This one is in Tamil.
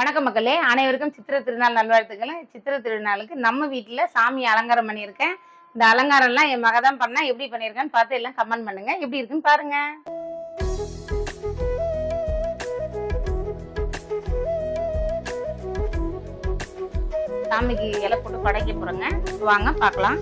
வணக்கம் மக்களே, அனைவருக்கும் சித்திரை திருநாள் நல்வாழ்த்துக்கள். சித்திரை திருநாளுக்கு நம்ம வீட்டில் சாமி அலங்காரம் பண்ணியிருக்கேன். இந்த அலங்காரம்லாம் என் மக தான் பண்ணா. எப்படி பண்ணியிருக்கேன்னு பார்த்து எல்லாம் கமெண்ட் பண்ணுங்க. எப்படி இருக்குன்னு பாருங்க. சாமிக்கு இலை போட்டு படைக்க போறேங்க. வாங்க பார்க்கலாம்.